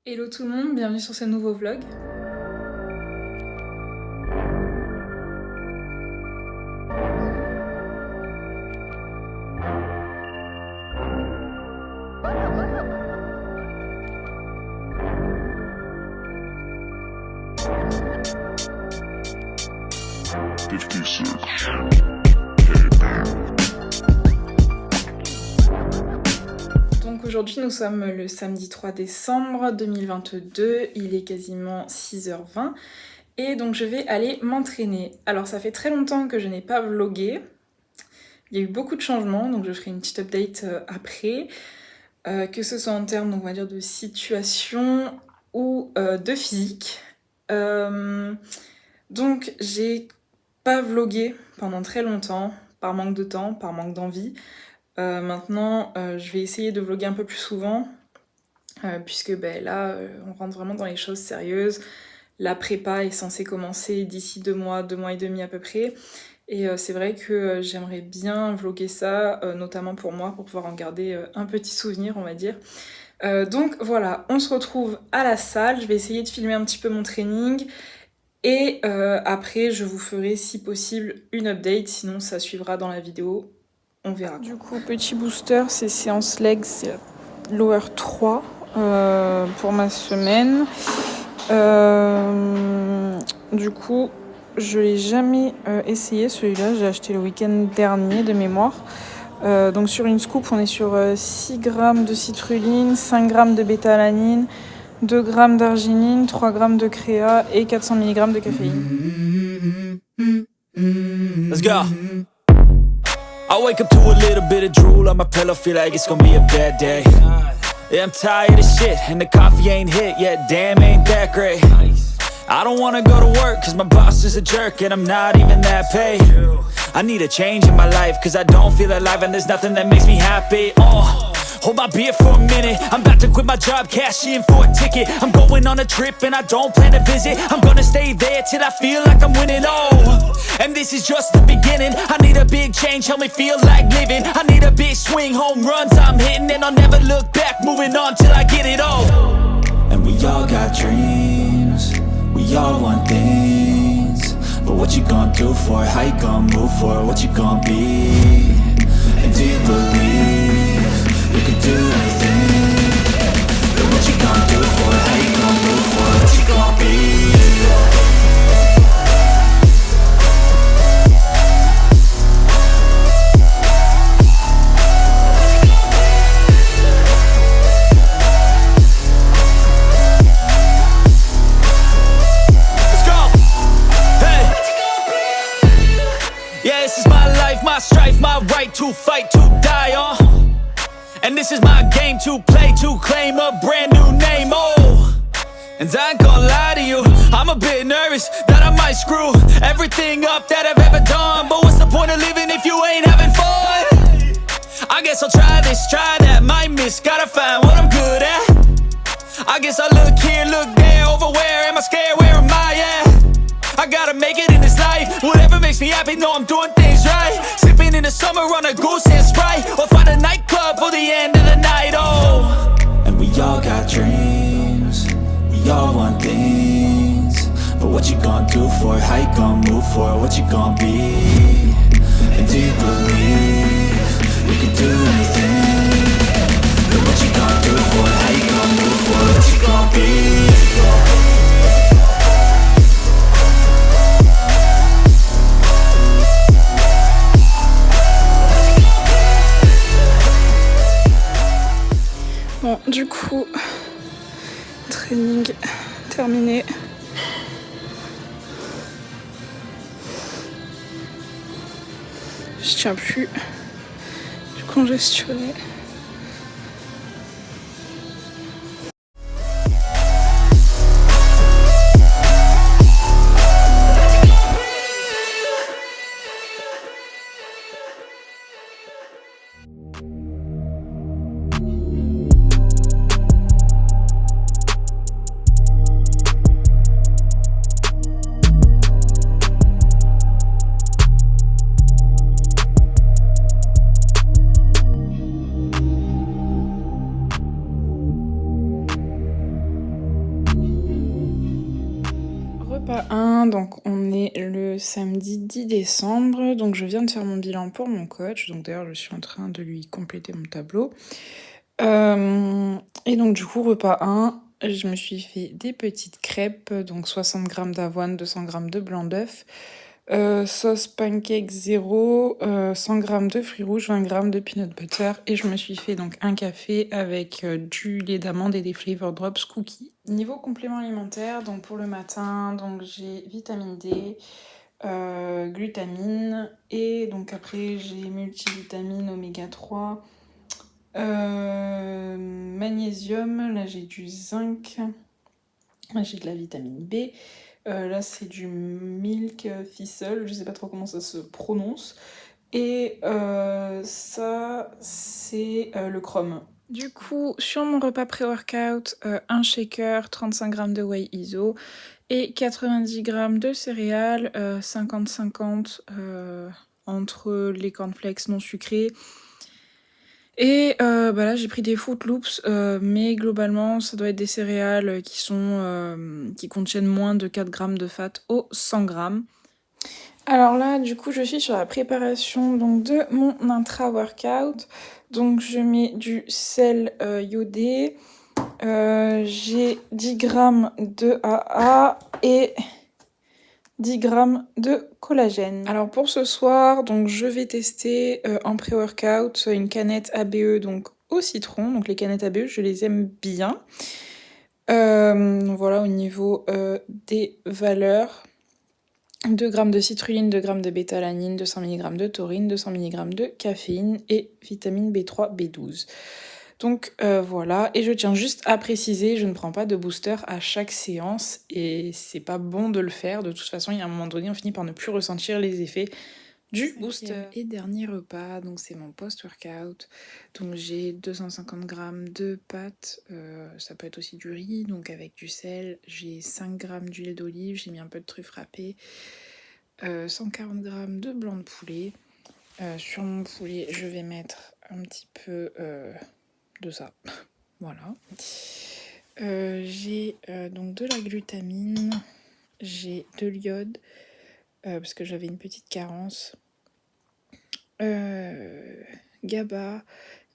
Hello tout le monde, bienvenue sur ce nouveau vlog. Donc aujourd'hui nous sommes le samedi 3 décembre 2022, il est quasiment 6h20 et donc je vais aller m'entraîner. Alors ça fait très longtemps que je n'ai pas vlogué, il y a eu beaucoup de changements donc je ferai une petite update après, que ce soit en termes donc, on va dire de situation ou de physique. Donc j'ai pas vlogué pendant très longtemps, par manque de temps, par manque d'envie. Maintenant, je vais essayer de vlogger un peu plus souvent, puisque là, on rentre vraiment dans les choses sérieuses. La prépa est censée commencer d'ici 2 mois et demi à peu près. Et c'est vrai que j'aimerais bien vlogger ça, notamment pour moi, pour pouvoir en garder un petit souvenir, on va dire. Donc voilà, on se retrouve à la salle. Je vais essayer de filmer un petit peu mon training. Et après, je vous ferai, si possible, une update. Sinon, ça suivra dans la vidéo. On verra. Du coup, petit booster, c'est séance legs, c'est la lower 3 pour ma semaine. Du coup, je l'ai jamais essayé celui-là. J'ai acheté le week-end dernier de mémoire. Donc sur une scoop, on est sur 6 grammes de citrulline, 5 grammes de bêta-alanine, 2 grammes d'arginine, 3 grammes de créa et 400 mg de caféine. Let's go. I wake up to a little bit of drool on my pillow, feel like it's gonna be a bad day. Yeah, I'm tired of shit, and the coffee ain't hit yet, damn, ain't that great. I don't wanna go to work, cause my boss is a jerk, and I'm not even that paid. I need a change in my life, cause I don't feel alive, and there's nothing that makes me happy. Hold my beer for a minute, I'm about to quit my job, cash in for a ticket. I'm going on a trip and I don't plan to visit. I'm gonna stay there till I feel like I'm winning, and this is just the beginning. I need a big change, help me feel like living. I need a big swing, home runs I'm hitting, and I'll never look back, moving on till I get it all. And we all got dreams, we all want things, but what you gonna do for it? How you gonna move for it? What you gonna be? And do you believe you can do anything? But what you gonna do for it? How you gonna move for it? What you gonna be? Let's go! Hey! Yeah, this is my life, my strife, my right to fight, to die on. And this is my game to play, to claim a brand new name, And I ain't gonna lie to you, I'm a bit nervous that I might screw everything up that I've ever done. But what's the point of living if you ain't having fun? I guess I'll try this, try that, might miss, gotta find what I'm good at. I guess I look here, look there, over where am I scared, where am I at? I gotta make it in this life, whatever makes me happy, know I'm doing things right. Sipping in the summer on a goose and Sprite, or find a nightclub for the end of the night, And we all got dreams, we all want things, but what you gonna do for it? How you gonna move for it? What you gonna be? And do you believe you can do anything? But what you gonna do for it? How you gonna move for it? What you gonna be? Bon, du coup, training terminé. Je tiens plus. Je suis congestionnée. Repas 1, donc on est le samedi 10 décembre, donc je viens de faire mon bilan pour mon coach, donc d'ailleurs je suis en train de lui compléter mon tableau. Et donc du coup, repas 1, je me suis fait des petites crêpes, donc 60 g d'avoine, 200 g de blanc d'œuf, sauce pancake 0, 100 g de fruits rouges, 20 g de peanut butter, et je me suis fait donc un café avec du lait d'amande et des Flavor Drops cookies. Niveau complément alimentaire, donc pour le matin, donc j'ai vitamine D, glutamine, et donc après j'ai multivitamine oméga 3, magnésium, là j'ai du zinc, là j'ai de la vitamine B, là c'est du milk thistle, je sais pas trop comment ça se prononce, et ça c'est le chrome. Du coup, sur mon repas pré-workout, un shaker, 35 g de whey iso et 90 g de céréales, 50-50 entre les cornflakes non sucrés. Et là j'ai pris des Fruit Loops, mais globalement ça doit être des céréales qui contiennent moins de 4 g de fat au 100 g. Alors là, du coup, je suis sur la préparation donc, de mon intra-workout. Donc je mets du sel iodé, j'ai 10 g de AA et 10 g de collagène. Alors pour ce soir, donc je vais tester en pré-workout une canette ABE donc au citron. Donc les canettes ABE, je les aime bien. Voilà au niveau des valeurs. 2 g de citrulline, 2 g de bêta-alanine, 200 mg de taurine, 200 mg de caféine et vitamine B3, B12. Donc voilà, et je tiens juste à préciser, je ne prends pas de booster à chaque séance et c'est pas bon de le faire. De toute façon, il y a un moment donné, on finit par ne plus ressentir les effets du booster. Et dernier repas, donc c'est mon post-workout. Donc j'ai 250 g de pâtes, ça peut être aussi du riz, donc avec du sel. J'ai 5 g d'huile d'olive, j'ai mis un peu de truffe râpée, 140 g de blanc de poulet. Sur mon poulet, je vais mettre un petit peu de ça. Voilà. J'ai donc de la glutamine, j'ai de l'iode, parce que j'avais une petite carence. GABA,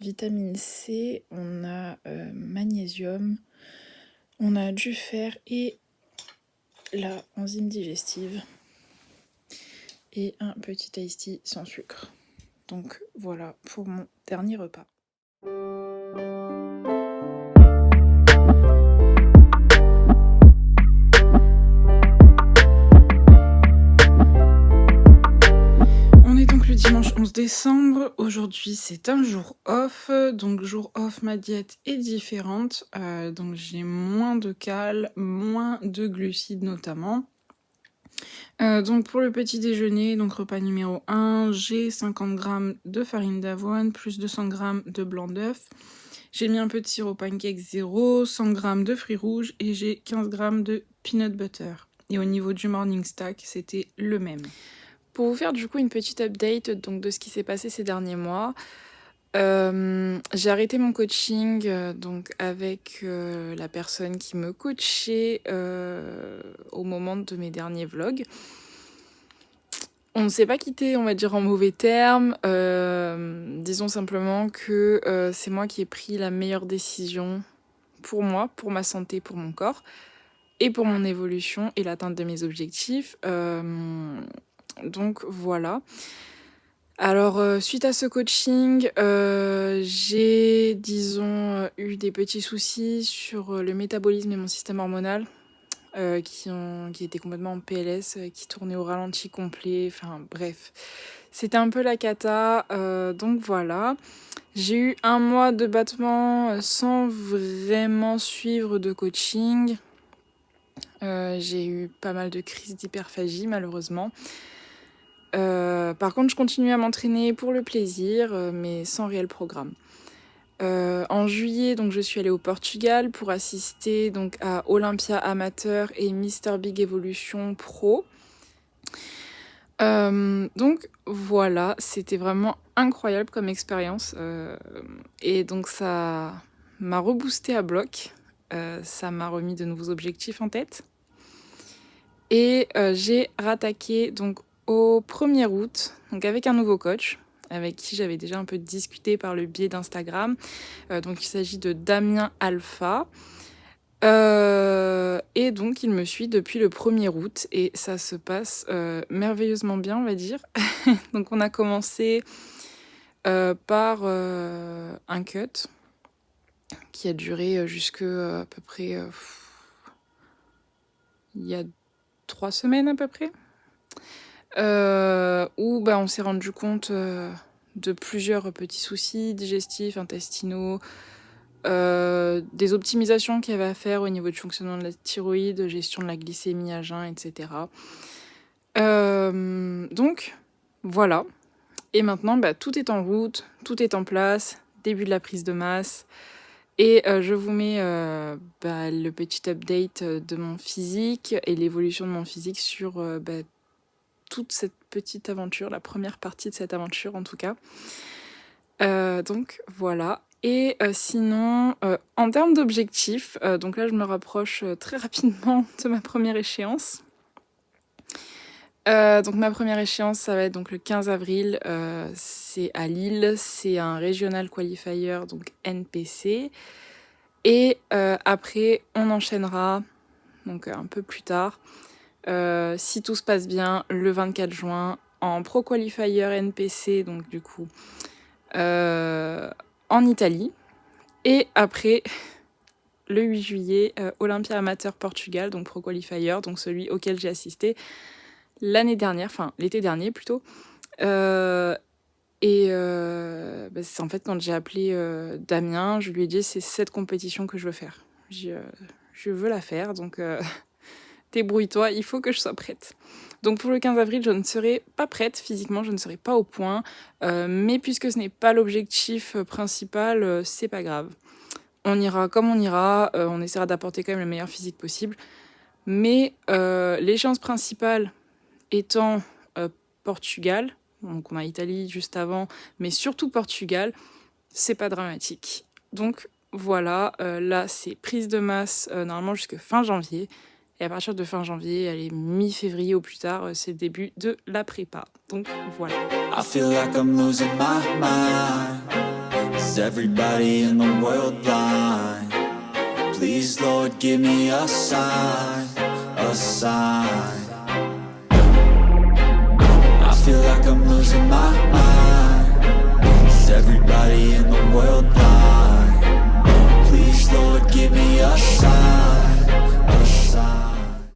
vitamine C, on a magnésium, on a du fer et la enzyme digestive. Et un petit iced tea sans sucre. Donc voilà pour mon dernier repas. On est donc le dimanche 11 décembre. Aujourd'hui c'est un jour off. Donc jour off, ma diète est différente. Donc j'ai moins de cales, moins de glucides notamment. Donc pour le petit déjeuner, donc repas numéro 1, j'ai 50 g de farine d'avoine, plus 200 g de blanc d'œuf. J'ai mis un peu de sirop pancake 0, 100 g de fruits rouges et j'ai 15 g de peanut butter. Et au niveau du morning stack, c'était le même. Pour vous faire du coup une petite update donc, de ce qui s'est passé ces derniers mois, j'ai arrêté mon coaching donc avec la personne qui me coachait au moment de mes derniers vlogs. On ne s'est pas quitté, on va dire, en mauvais termes. Disons simplement que c'est moi qui ai pris la meilleure décision pour moi, pour ma santé, pour mon corps et pour mon évolution et l'atteinte de mes objectifs. Donc voilà. Alors, suite à ce coaching, j'ai, disons, eu des petits soucis sur le métabolisme et mon système hormonal qui étaient complètement en PLS, qui tournaient au ralenti complet, enfin bref. C'était un peu la cata, donc voilà. J'ai eu 1 mois de battement sans vraiment suivre de coaching. J'ai eu pas mal de crises d'hyperphagie, malheureusement. Par contre, je continue à m'entraîner pour le plaisir, mais sans réel programme. En juillet, donc, je suis allée au Portugal pour assister donc, à Olympia Amateur et Mr Big Evolution Pro. Donc voilà, c'était vraiment incroyable comme expérience. Et donc ça m'a reboosté à bloc. Ça m'a remis de nouveaux objectifs en tête. Et j'ai rattaqué donc au 1er août, donc avec un nouveau coach, avec qui j'avais déjà un peu discuté par le biais d'Instagram. Donc il s'agit de Damien Alpha. Et donc il me suit depuis le 1er août et ça se passe merveilleusement bien, on va dire. Donc on a commencé par un cut qui a duré jusque à peu près il y a 3 semaines à peu près, où on s'est rendu compte de plusieurs petits soucis digestifs, intestinaux, des optimisations qu'il y avait à faire au niveau du fonctionnement de la thyroïde, gestion de la glycémie à jeun, etc. Donc voilà. Et maintenant, tout est en route, tout est en place, début de la prise de masse. Et je vous mets le petit update de mon physique et l'évolution de mon physique sur toute cette petite aventure, la première partie de cette aventure en tout cas. Donc voilà. Et sinon, en termes d'objectifs, donc là je me rapproche très rapidement de ma première échéance. Donc ma première échéance, ça va être donc le 15 avril, c'est à Lille, c'est un Regional Qualifier, donc NPC. Et après, on enchaînera, donc un peu plus tard, si tout se passe bien, le 24 juin, en Pro Qualifier NPC, donc du coup, en Italie. Et après, le 8 juillet, Olympia Amateur Portugal, donc Pro Qualifier, donc celui auquel j'ai assisté l'année dernière, enfin l'été dernier plutôt. C'est en fait quand j'ai appelé Damien, je lui ai dit c'est cette compétition que je veux faire. Je veux la faire, donc débrouille-toi, il faut que je sois prête. Donc pour le 15 avril, je ne serai pas prête physiquement, je ne serai pas au point, mais puisque ce n'est pas l'objectif principal, c'est pas grave. On ira comme on ira, on essaiera d'apporter quand même le meilleur physique possible, mais l'échéance principale étant Portugal, donc on a Italie juste avant, mais surtout Portugal, c'est pas dramatique. Donc voilà, là c'est prise de masse normalement jusque fin janvier, et à partir de fin janvier, allez, mi-février au plus tard, c'est le début de la prépa. Donc voilà. I feel like I'm losing my mind. Is everybody in the world blind? Please Lord give me a sign, a sign. I feel like I'm losing my mind. Is everybody in the world blind? Please Lord give me a sign.